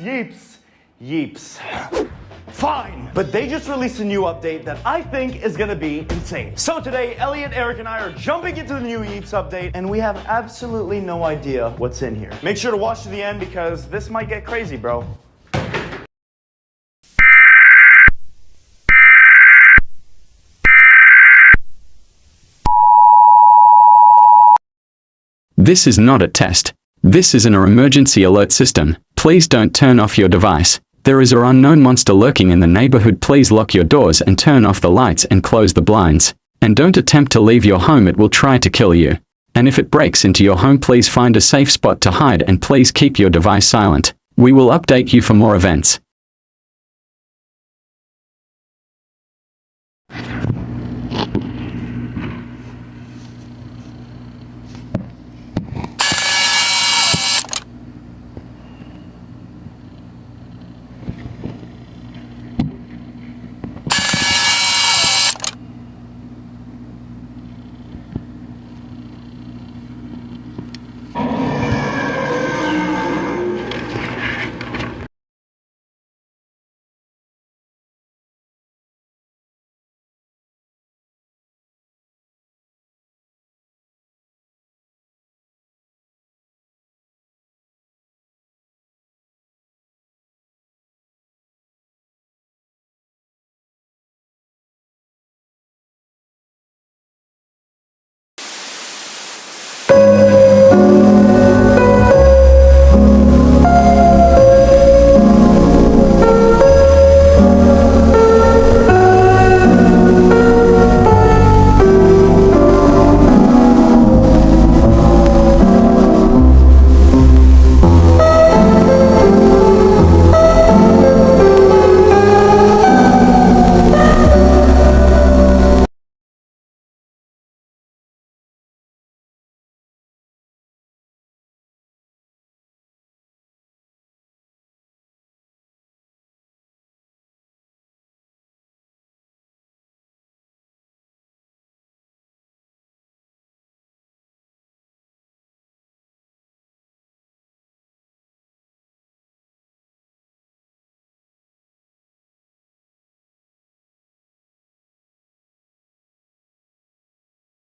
Yeeps. Yeeps. Fine, but they just released a new update that I think is gonna be insane. So today, Elliot, Eric, and I are jumping into the new Yeeps update, and we have absolutely no idea what's in here. Make sure to watch to the end because this might get crazy, bro. This is not a test. This is an emergency alert system. Please don't turn off your device. There is an unknown monster lurking in the neighborhood. Please lock your doors and turn off the lights and close the blinds. And don't attempt to leave your home. It will try to kill you. And if it breaks into your home, please find a safe spot to hide and please keep your device silent. We will update you for more events.